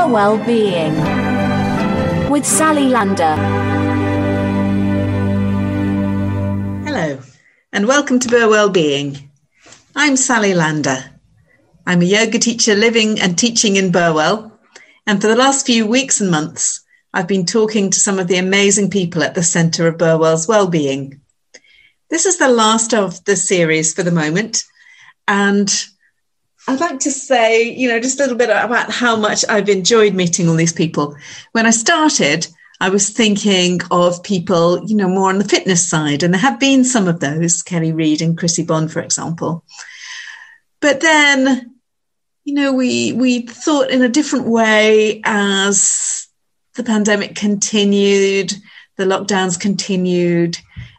Well-Being with Sally Lander. Hello, and welcome to Well-Being. I'm Sally Lander. I'm a yoga teacher living and teaching in Burwell, and for the last few weeks and months, I've been talking to some of the amazing people at the centre of Burwell's Well-Being. This is the last of the series for the moment, and I'd like to say, just a little bit about how much I've enjoyed meeting all these people. When I started, I was thinking of people, more on the fitness side, and there have been some of those, Kelly Reid and Chrissy Bond, for example. But then, we thought in a different way as the pandemic continued, the lockdowns continued,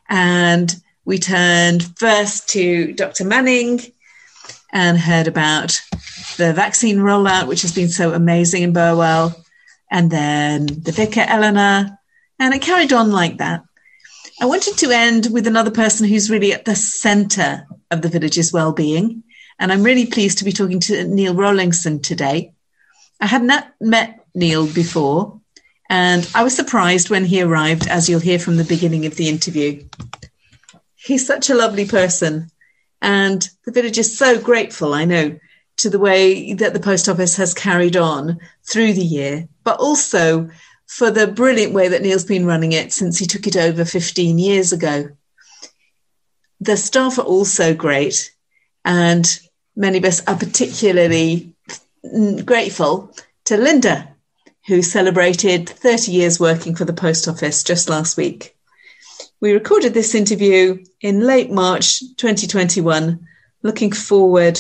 and we turned first to Dr. Manning and heard about the vaccine rollout, which has been so amazing in Burwell, and then the vicar, Eleanor, and it carried on like that. I wanted to end with another person who's really at the centre of the village's well-being, and I'm really pleased to be talking to Neil Rowlingson today. I had not met Neil before, and I was surprised when he arrived, as you'll hear from the beginning of the interview. He's such a lovely person. And the village is so grateful, I know, to the way that the post office has carried on through the year, but also for the brilliant way that Neil's been running it since he took it over 15 years ago. The staff are also great, and many of us are particularly grateful to Linda, who celebrated 30 years working for the post office just last week. We recorded this interview in late March 2021, looking forward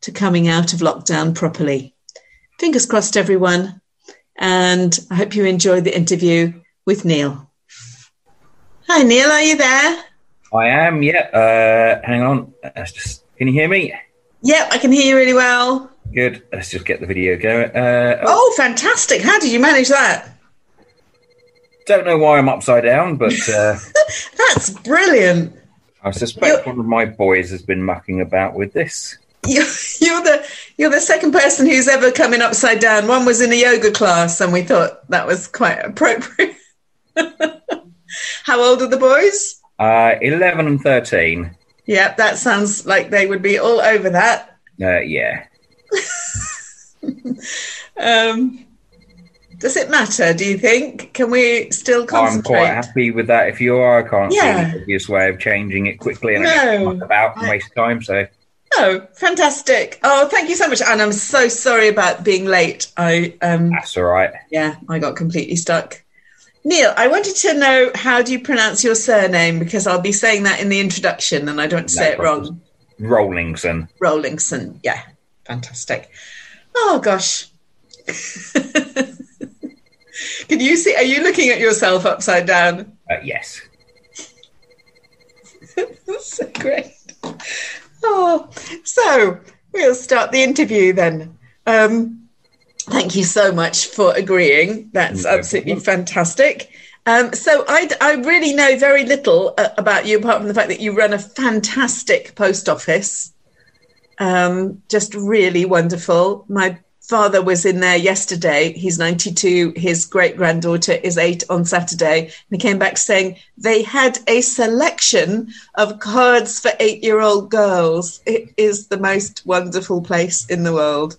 to coming out of lockdown properly. Fingers crossed, everyone, and I hope you enjoyed the interview with Neil. Hi, Neil, are you there? I am, yeah. Hang on, can you hear me? Yep, I can hear you really well. Good, let's just get the video going. Oh, fantastic. How did you manage that? Don't know why I'm upside down, but... That's brilliant. I suspect one of my boys has been mucking about with this. You're the second person who's ever come in upside down. One was in a yoga class, and we thought that was quite appropriate. How old are the boys? 11 and 13. Yeah, that sounds like they would be all over that. Yeah. Does it matter, do you think? Can we still concentrate? I'm quite happy with that. If you are, I can't see an obvious way of changing it quickly and muck about and waste time. So. Oh, fantastic. Oh, thank you so much. And I'm so sorry about being late. That's all right. Yeah, I got completely stuck. Neil, I wanted to know, how do you pronounce your surname? Because I'll be saying that in the introduction and I don't want to say it wrong. Rowlingson. Rowlingson, yeah. Fantastic. Oh, gosh. Can you see, are you looking at yourself upside down? Yes. That's so great. Oh, so we'll start the interview then. Thank you so much for agreeing. That's absolutely fantastic. So I really know very little about you, apart from the fact that you run a fantastic post office. Just really wonderful. My father was in there yesterday. He's 92. His great-granddaughter is 8 on Saturday. And he came back saying they had a selection of cards for 8-year-old girls. It is the most wonderful place in the world.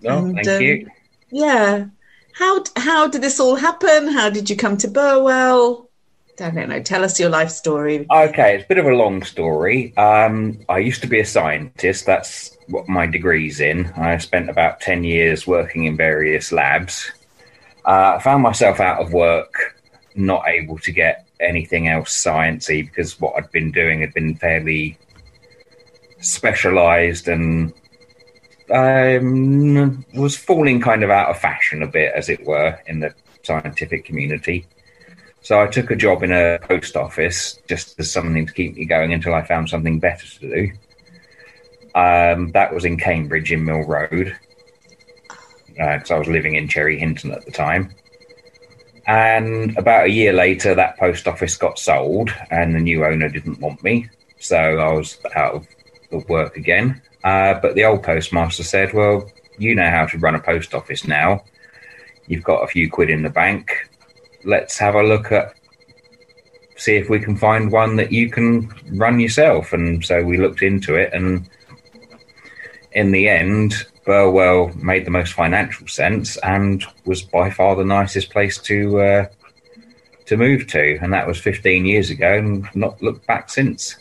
Oh, thank you. Yeah. How did this all happen? How did you come to Burwell? I don't know. Tell us your life story. Okay, it's a bit of a long story. I used to be a scientist. That's what my degree's in. I spent about 10 years working in various labs. I found myself out of work, not able to get anything else sciencey because what I'd been doing had been fairly specialised and was falling kind of out of fashion a bit, as it were, in the scientific community. So I took a job in a post office just as something to keep me going until I found something better to do. That was in Cambridge in Mill Road, because I was living in Cherry Hinton at the time. And about a year later, that post office got sold and the new owner didn't want me. So I was out of work again. But the old postmaster said, well, you know how to run a post office now. you've got a few quid in the bank. Let's have a look at, see if we can find one that you can run yourself. And so we looked into it, and in the end, Burwell made the most financial sense and was by far the nicest place to move to. And that was 15 years ago, and not looked back since.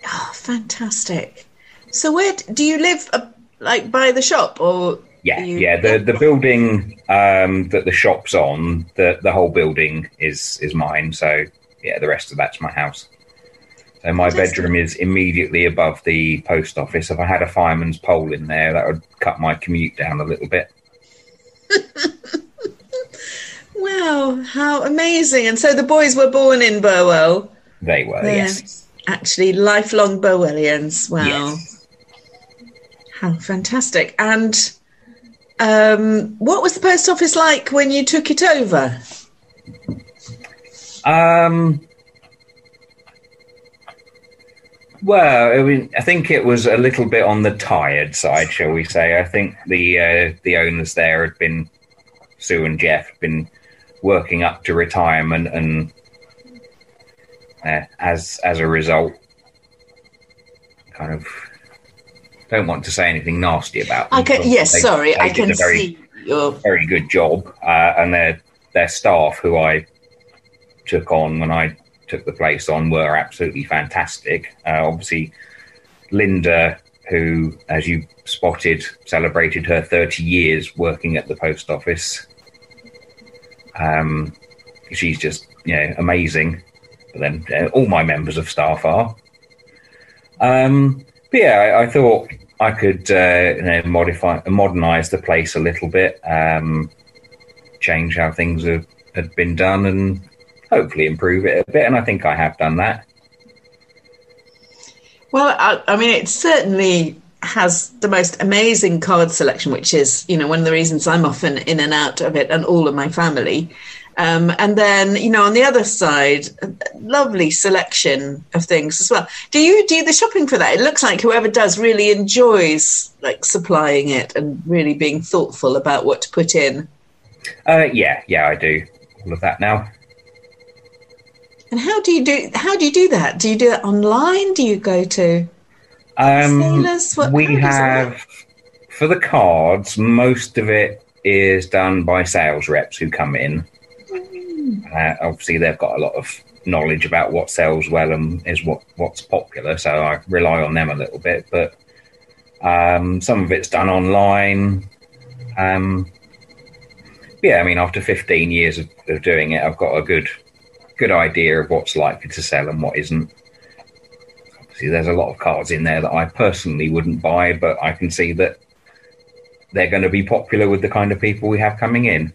Oh, fantastic. So where do you live, like by the shop, or? The building that the shop's on, the whole building is mine. So yeah, the rest of that's my house. So my bedroom is immediately above the post office. If I had a fireman's pole in there, that would cut my commute down a little bit. Wow, how amazing. And so the boys were born in Burwell? They were, yes. Actually, lifelong Burwellians. Wow. Yes. How fantastic. And what was the post office like when you took it over? Well, I think it was a little bit on the tired side, shall we say. I think the owners there had been, Sue and Jeff, had been working up to retirement, and as a result, kind of don't want to say anything nasty about them. I can see your very good job, and their staff, who I took on when I took the place on, were absolutely fantastic. Obviously, Linda, who, as you spotted, celebrated her 30 years working at the post office. She's just, amazing. But then all my members of staff are. But yeah, I thought I could modernise the place a little bit, change how things had been done, and hopefully improve it a bit. And I think I have done that. Well, I mean, it certainly has the most amazing card selection, which is, one of the reasons I'm often in and out of it, and all of my family. And then, on the other side, a lovely selection of things as well. Do you do the shopping for that? It looks like whoever does really enjoys supplying it and really being thoughtful about what to put in. Yeah, I do all of that now. And how do you do that? Do you do it online? Do you go to sailors? We have, for the cards, most of it is done by sales reps who come in. Obviously, they've got a lot of knowledge about what sells well and is what's popular, so I rely on them a little bit. But some of it's done online. Yeah, I mean, after 15 years of doing it, I've got a good idea of what's likely to sell and what isn't. Obviously, there's a lot of cards in there that I personally wouldn't buy, but I can see that they're going to be popular with the kind of people we have coming in.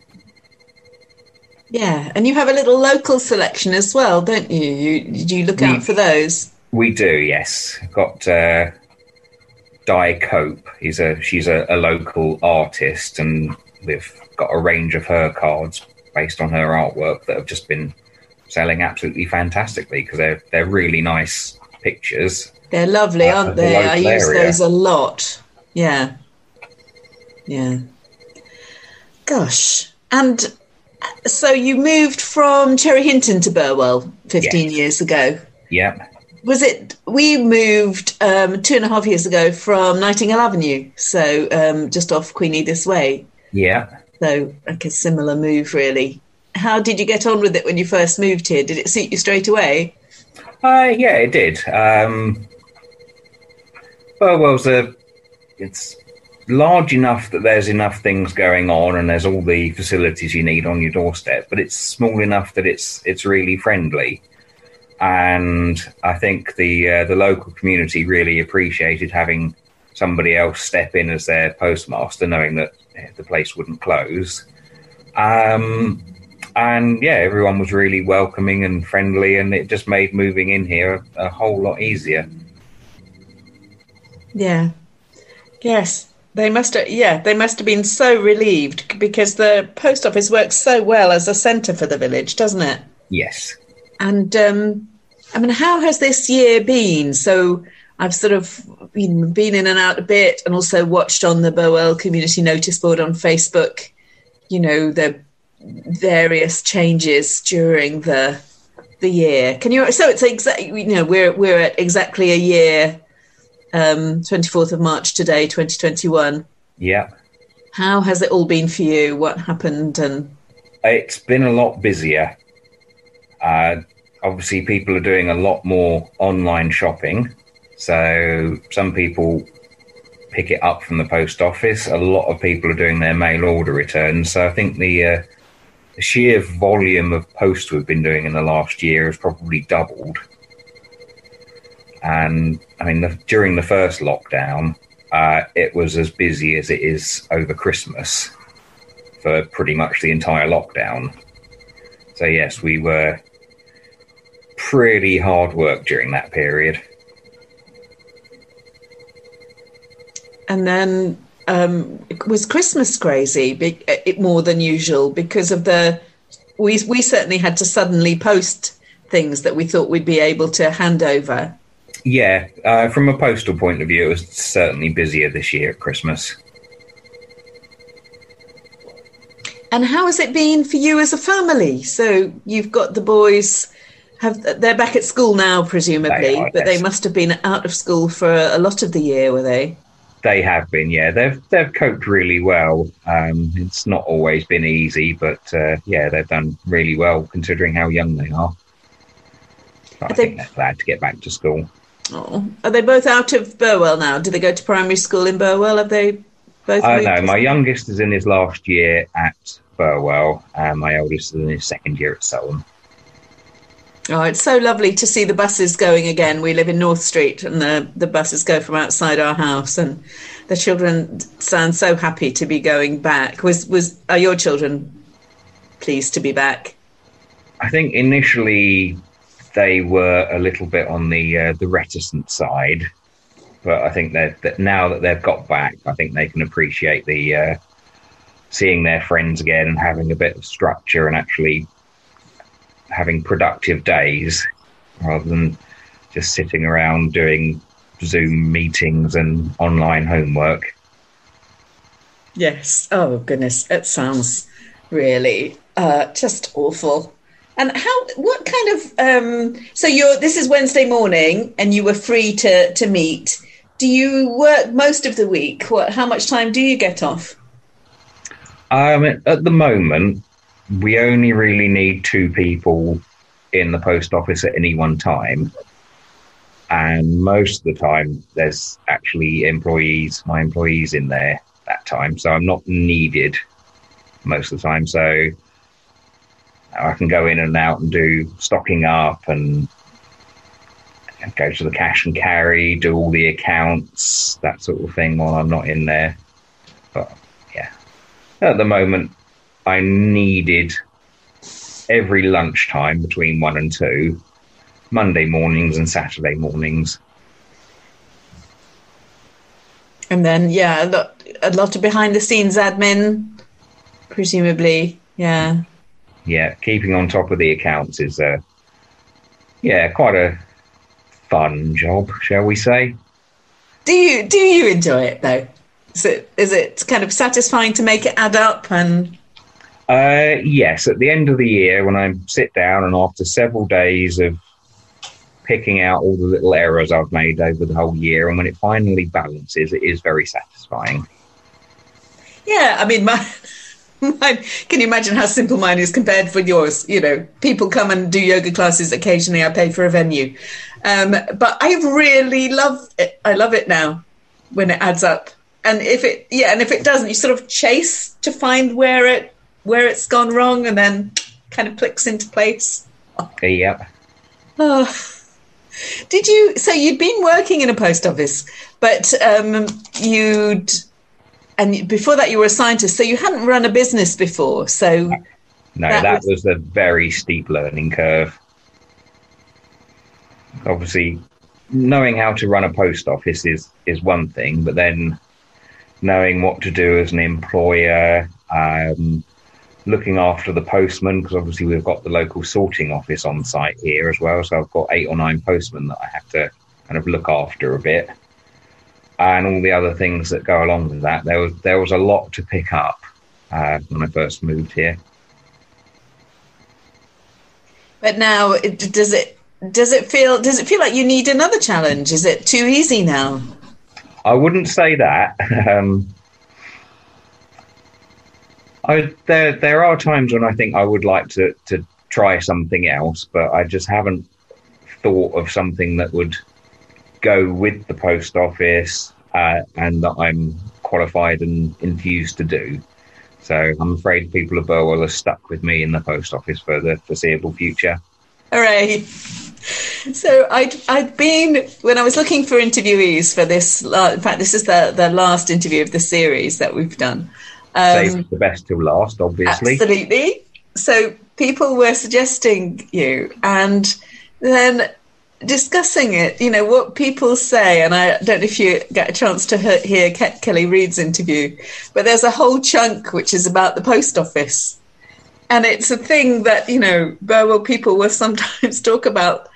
Yeah, and you have a little local selection as well, don't you? Do you look out for those? We do, yes. I've got Di Cope. She's a local artist, and we've got a range of her cards based on her artwork that have just been selling absolutely fantastically, because they're really nice pictures. They're lovely, aren't they? I use those a lot. Yeah. Gosh. And so you moved from Cherry Hinton to Burwell 15 years ago. Yeah. We moved 2.5 years ago from Nightingale Avenue, so just off Queen Edith's Way. Yeah. So like a similar move, really. How did you get on with it when you first moved here? Did it suit you straight away? Yeah, it did. Burwell's it's large enough that there's enough things going on and there's all the facilities you need on your doorstep, but it's small enough that it's really friendly. And I think the local community really appreciated having somebody else step in as their postmaster, knowing that the place wouldn't close. And yeah, everyone was really welcoming and friendly, and it just made moving in here a whole lot easier. Yeah. Yes. They must have been so relieved, because the post office works so well as a centre for the village, doesn't it? Yes. And I mean, how has this year been? So I've sort of been in and out a bit, and also watched on the Burwell Community Notice Board on Facebook, the various changes during the year. Can you? So it's exactly, we're at exactly a year, 24th of March today, 2021. Yeah. How has it all been for you? What happened? And it's been a lot busier. Obviously, people are doing a lot more online shopping. So some people pick it up from the post office. A lot of people are doing their mail order returns. So I think the sheer volume of post we've been doing in the last year has probably doubled. And I mean, during the first lockdown, it was as busy as it is over Christmas for pretty much the entire lockdown. So yes, we were pretty hard work during that period. And then was Christmas crazy, more than usual, because of we certainly had to suddenly post things that we thought we'd be able to hand over. Yeah, from a postal point of view, it was certainly busier this year at Christmas. And how has it been for you as a family? So you've got the boys, they're back at school now, presumably, but they must have been out of school for a lot of the year, were they? They have been, yeah. They've coped really well. It's not always been easy, but they've done really well considering how young they are. I think they're glad to get back to school. Oh, are they both out of Burwell now? Do they go to primary school in Burwell? Have they both moved? No, my youngest is in his last year at Burwell, and my oldest is in his second year at Selham. Oh, it's so lovely to see the buses going again. We live in North Street, and the buses go from outside our house, and the children sound so happy to be going back. Are your children pleased to be back? I think initially they were a little bit on the reticent side, but I think that now that they've got back, I think they can appreciate the seeing their friends again and having a bit of structure and actually having productive days rather than just sitting around doing Zoom meetings and online homework. Yes. Oh, goodness. It sounds really just awful. And what kind of, so this is Wednesday morning and you were free to meet. Do you work most of the week? How much time do you get off? At the moment, we only really need 2 people in the post office at any one time. And most of the time, there's actually my employees in there that time. So I'm not needed most of the time. So I can go in and out and do stocking up and go to the cash and carry, do all the accounts, that sort of thing while I'm not in there. But yeah, at the moment, I needed every lunchtime between 1 and 2, Monday mornings and Saturday mornings. And then, a lot of behind the scenes admin, presumably, yeah. Yeah, keeping on top of the accounts is, quite a fun job, shall we say. Do you enjoy it, though? Is it kind of satisfying to make it add up? And yes, at the end of the year, when I sit down and after several days of picking out all the little errors I've made over the whole year, and when it finally balances, it is very satisfying. Yeah, I mean, mine, can you imagine how simple mine is compared with yours? People come and do yoga classes occasionally. I pay for a venue. But I really love it. I love it now when it adds up. And if it doesn't, you sort of chase to find where it's gone wrong, and then kind of clicks into place. Yeah. Oh. So you'd been working in a post office, but and before that you were a scientist, so you hadn't run a business before. So no, that was a very steep learning curve. Obviously, knowing how to run a post office is one thing, but then knowing what to do as an employer, looking after the postman, because obviously we've got the local sorting office on site here as well. So I've got 8 or 9 postmen that I have to kind of look after a bit, and all the other things that go along with that. There was a lot to pick up, when I first moved here. But now, does it feel like you need another challenge? Is it too easy now? I wouldn't say that. There are times when I think I would like to try something else, but I just haven't thought of something that would go with the post office and that I'm qualified and enthused to do. So I'm afraid people of Burwell are stuck with me in the post office for the foreseeable future. Hooray! So I'd been, when I was looking for interviewees for this, in fact, this is the last interview of the series that we've done. Save the best till last, obviously. Absolutely. So people were suggesting you, and then discussing it, what people say. And I don't know if you get a chance to hear Kelly Reid's interview, but there's a whole chunk which is about the post office. And it's a thing that, Burwell people will sometimes talk about.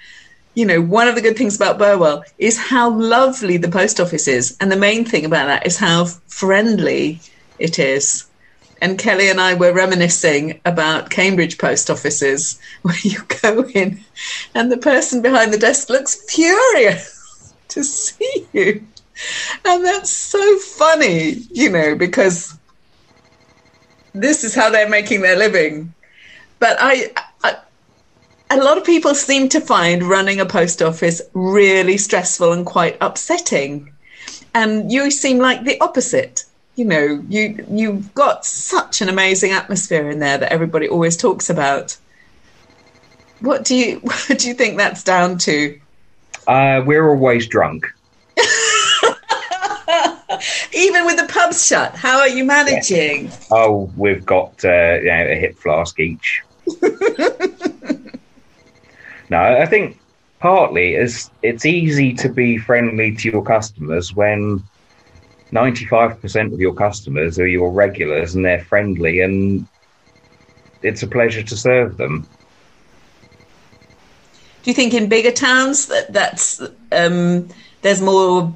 One of the good things about Burwell is how lovely the post office is. And the main thing about that is how friendly it is. And Kelly and I were reminiscing about Cambridge post offices, where you go in and the person behind the desk looks furious to see you. And that's so funny, because this is how they're making their living. But a lot of people seem to find running a post office really stressful and quite upsetting. And you seem like the opposite. You've got such an amazing atmosphere in there that everybody always talks about. What do you think that's down to? We're always drunk. Even with the pubs shut, how are you managing? Yeah. Oh, we've got a hip flask each. No, I think partly it's easy to be friendly to your customers when 95% of your customers are your regulars and they're friendly and it's a pleasure to serve them. Do you think in bigger towns that's there's more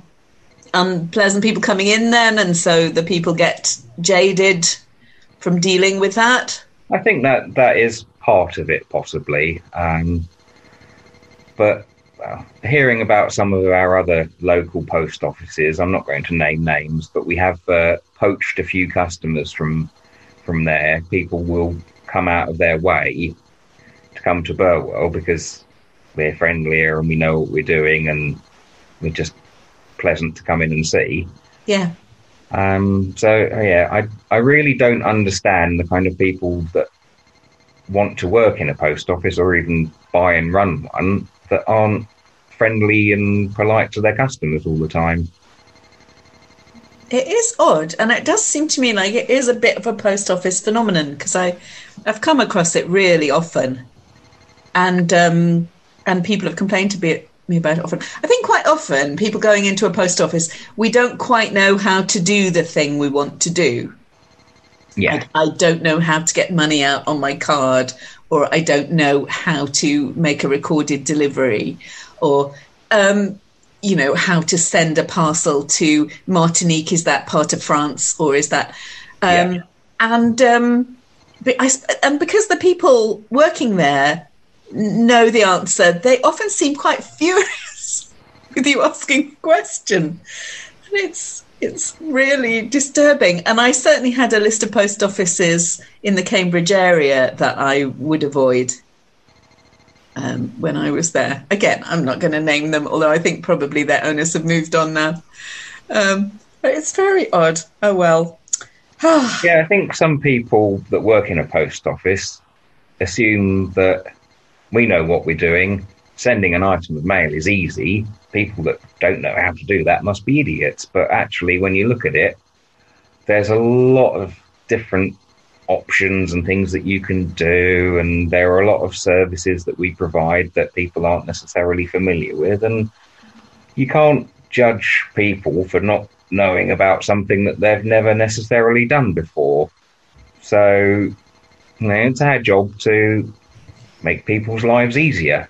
unpleasant people coming in then, and so the people get jaded from dealing with that? I think that is part of it, possibly. But hearing about some of our other local post offices, I'm not going to name names, but we have poached a few customers from there. People will come out of their way to come to Burwell because we're friendlier and we know what we're doing and we're just pleasant to come in and see. Yeah. I really don't understand the kind of people that want to work in a post office or even buy and run one that aren't friendly and polite to their customers all the time. It is odd, and it does seem to me like it is a bit of a post office phenomenon, because I've come across it really often, and people have complained to me about it often. I think quite often people going into a post office, we don't quite know how to do the thing we want to do. Yeah, I don't know how to get money out on my card, or I don't know how to make a recorded delivery, or how to send a parcel to Martinique. Is that part of France, or is that? And because the people working there know the answer, they often seem quite furious with you asking a question, and it's really disturbing. And I certainly had a list of post offices in the Cambridge area that I would avoid when I was there. Again, I'm not going to name them, although I think probably their owners have moved on now. But it's very odd. Oh, well. Yeah, I think some people that work in a post office assume that we know what we're doing. Sending an item of mail is easy. People that don't know how to do that must be idiots. But actually, when you look at it, there's a lot of different options and things that you can do. And there are a lot of services that we provide that people aren't necessarily familiar with. And you can't judge people for not knowing about something that they've never necessarily done before. So, it's our job to make people's lives easier.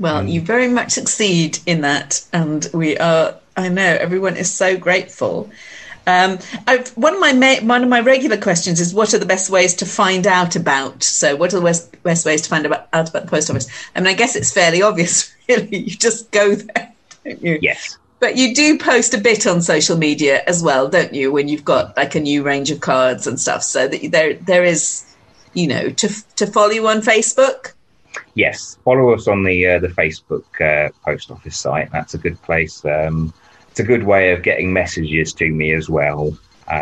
Well, you very much succeed in that, and I know everyone is so grateful. One of my regular questions is, what are the best ways to find out about? So, what are the best ways to find out about the post office? I mean, I guess it's fairly obvious, really. You just go there, don't you? Yes. But you do post a bit on social media as well, don't you? When you've got like a new range of cards and stuff, so that there is, to follow you on Facebook. Yes, follow us on the Facebook post office site. That's a good place. It's a good way of getting messages to me as well.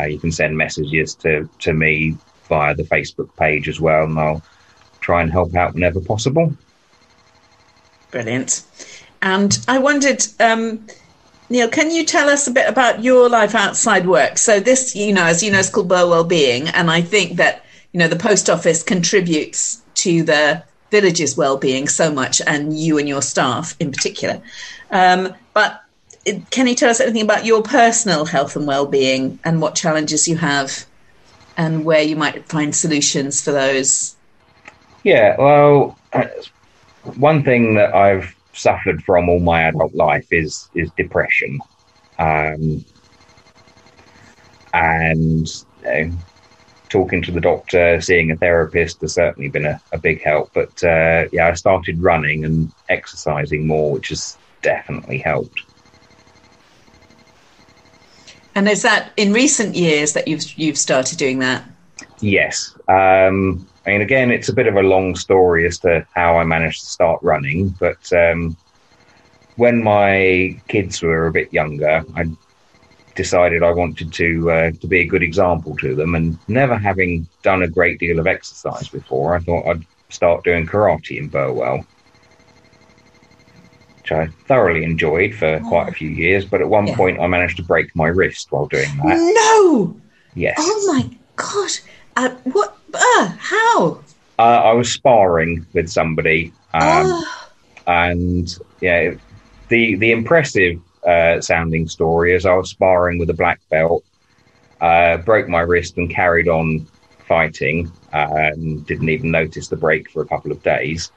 You can send messages to me via the Facebook page as well, and I'll try and help out whenever possible. Brilliant. And I wondered, Neil, can you tell us a bit about your life outside work? So this, as you know, is called Burwell Being, and I think that, the post office contributes to the village's well-being so much, and you and your staff in particular. But can you tell us anything about your personal health and well-being and what challenges you have and where you might find solutions for those? Yeah, well, one thing that I've suffered from all my adult life is depression. And talking to the doctor, seeing a therapist has certainly been a big help. But I started running and exercising more, which has definitely helped. And is that in recent years that you've started doing that? Yes. Again, it's a bit of a long story as to how I managed to start running. But when my kids were a bit younger, I decided I wanted to be a good example to them. And never having done a great deal of exercise before, I thought I'd start doing karate in Burwell, which I thoroughly enjoyed for quite a few years. But at one point, I managed to break my wrist while doing that. No! Yes. Oh, my God. What? How? I was sparring with somebody. And, the impressive sounding story is I was sparring with a black belt, broke my wrist and carried on fighting, and didn't even notice the break for a couple of days.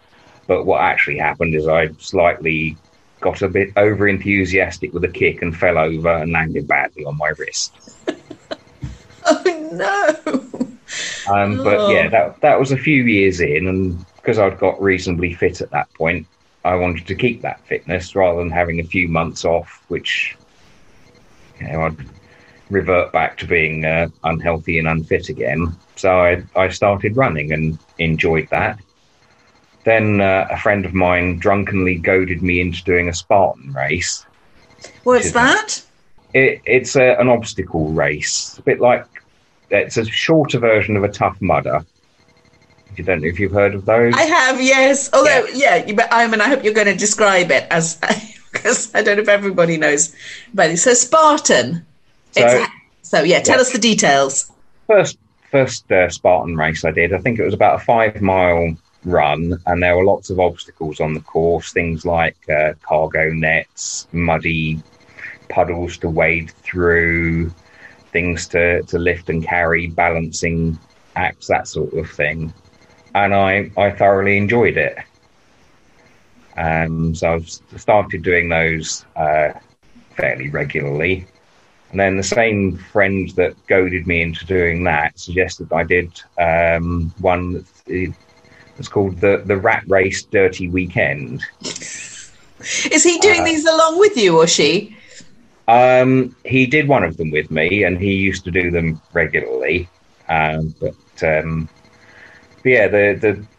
But what actually happened is I slightly got a bit over enthusiastic with a kick and fell over and landed badly on my wrist. Oh no! But that was a few years in, and because I'd got reasonably fit at that point, I wanted to keep that fitness rather than having a few months off, which I'd revert back to being unhealthy and unfit again. So I started running and enjoyed that. Then a friend of mine drunkenly goaded me into doing a Spartan race. What's that? It's an obstacle race, a bit like, it's a shorter version of a Tough Mudder. I don't know if you've heard of those. I have, yes. Although, but I hope you're going to describe it as, because I don't know if everybody knows about it. So Spartan. Tell us the details. First Spartan race I did, I think it was about a 5-mile run, and there were lots of obstacles on the course, things like cargo nets, muddy puddles to wade through, things to lift and carry, balancing acts, that sort of thing. And I thoroughly enjoyed it. So I've started doing those fairly regularly. And then the same friend that goaded me into doing that suggested I did one that's called the Rat Race Dirty Weekend. Is he doing these along with you, or she? He did one of them with me, and he used to do them regularly. The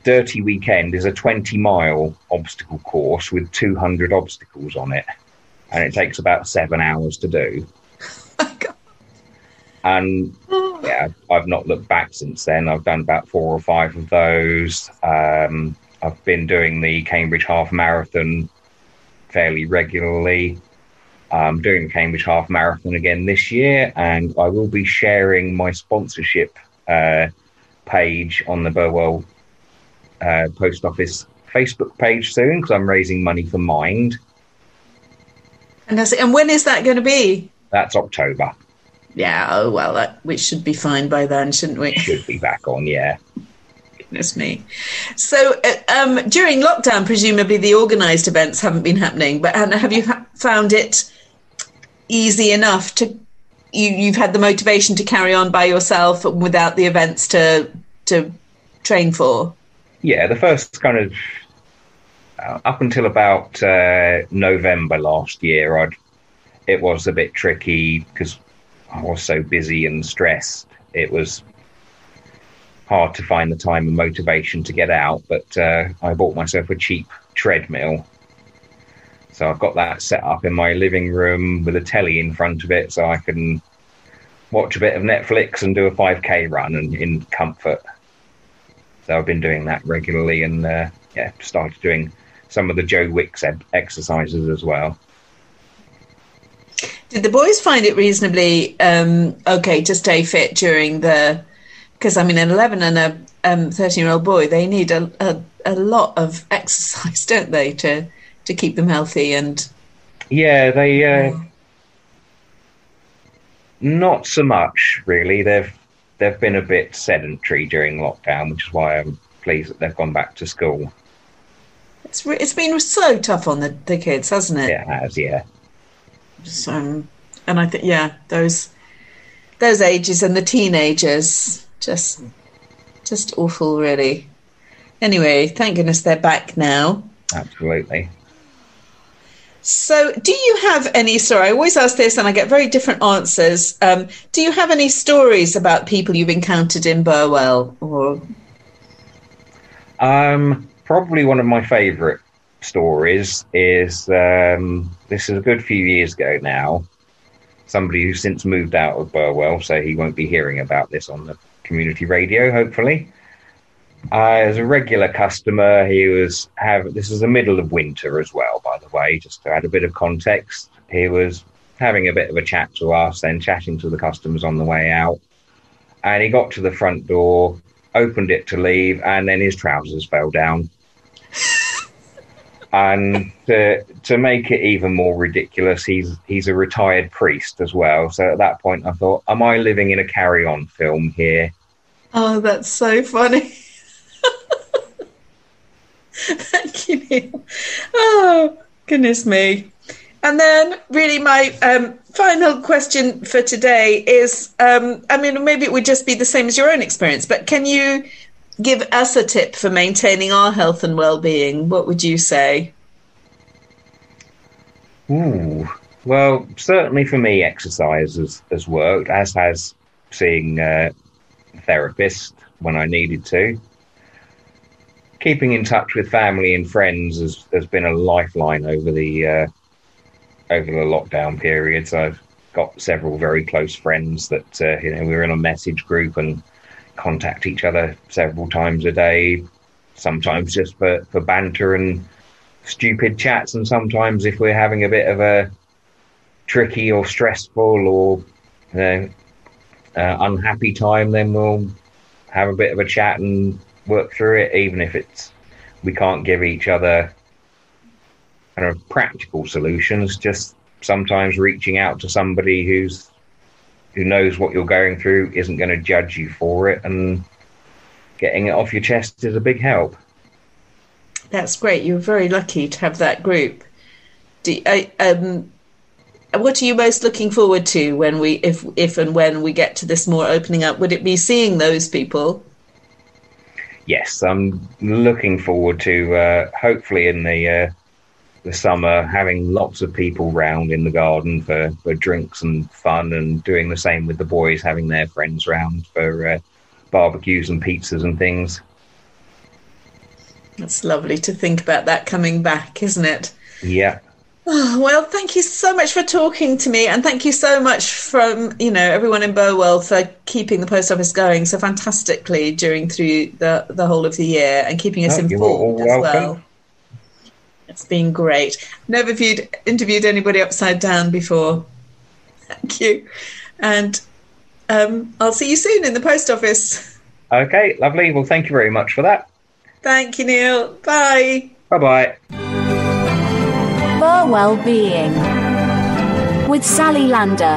Dirty Weekend is a 20-mile obstacle course with 200 obstacles on it, and it takes about 7 hours to do. Oh, God. And I've not looked back since then. I've done about 4 or 5 of those. I've been doing the Cambridge Half Marathon fairly regularly. I'm doing the Cambridge Half Marathon again this year, and I will be sharing my sponsorship page on the Burwell Post Office Facebook page soon, because I'm raising money for Mind. And when is that going to be? That's October. Yeah, we should be fine by then, shouldn't we? Should be back on, yeah. Goodness me. So during lockdown, presumably the organised events haven't been happening, but have you found it easy enough to you've had the motivation to carry on by yourself without the events to train for? Yeah, the first kind of up until about November last year, it was a bit tricky because I was so busy and stressed. It was hard to find the time and motivation to get out, but I bought myself a cheap treadmill. So I've got that set up in my living room with a telly in front of it so I can watch a bit of Netflix and do a 5K run in comfort. So I've been doing that regularly and started doing some of the Joe Wicks exercises as well. Did the boys find it reasonably okay to stay fit during because an 11 and a 13-year-old boy, they need a lot of exercise, don't they, to keep them healthy? And yeah, they not so much really. They've been a bit sedentary during lockdown, which is why I'm pleased that they've gone back to school. It's been so tough on the kids, hasn't it? It has, yeah. And I think, those ages and the teenagers, just awful, really. Anyway, thank goodness they're back now. Absolutely. So do you have any, I always ask this and I get very different answers. Do you have any stories about people you've encountered in Burwell? Or probably one of my favourite stories is, this is a good few years ago now, somebody who's since moved out of Burwell, so he won't be hearing about this on the community radio, hopefully. As a regular customer, this is the middle of winter as well, by the way, just to add a bit of context. He was having a bit of a chat to us, then chatting to the customers on the way out. And he got to the front door, opened it to leave, and then his trousers fell down. And to make it even more ridiculous, he's a retired priest as well. So at that point, I thought, am I living in a Carry On film here? Oh, that's so funny. Thank you, Neil. Oh, goodness me. And then really my final question for today is, maybe it would just be the same as your own experience, but can you give us a tip for maintaining our health and well-being? What would you say? Ooh, well, certainly for me, exercise has worked, as has seeing a therapist when I needed to. Keeping in touch with family and friends has been a lifeline over the lockdown period. So I've got several very close friends that we're in a message group and contact each other several times a day, sometimes just for banter and stupid chats, and sometimes if we're having a bit of a tricky or stressful or unhappy time, then we'll have a bit of a chat and work through it, even if we can't give each other kind of practical solutions. Just sometimes reaching out to somebody who knows what you're going through, isn't going to judge you for it, and getting it off your chest is a big help. That's great. You're very lucky to have that group. What are you most looking forward to if and when we get to this more opening up? Would it be seeing those people? Yes, I'm looking forward to hopefully in the summer having lots of people round in the garden for drinks and fun, and doing the same with the boys, having their friends round for barbecues and pizzas and things. That's lovely to think about that coming back, isn't it? Yeah. Oh, well, thank you so much for talking to me, and thank you so much from everyone in Burwell for keeping the post office going so fantastically through the whole of the year and keeping us informed as well. It's been great. Never interviewed anybody upside down before. Thank you, and I'll see you soon in the post office. Okay, lovely. Well, thank you very much for that. Thank you, Neil. Bye. Bye-bye. Burwell Being with Sally Lander.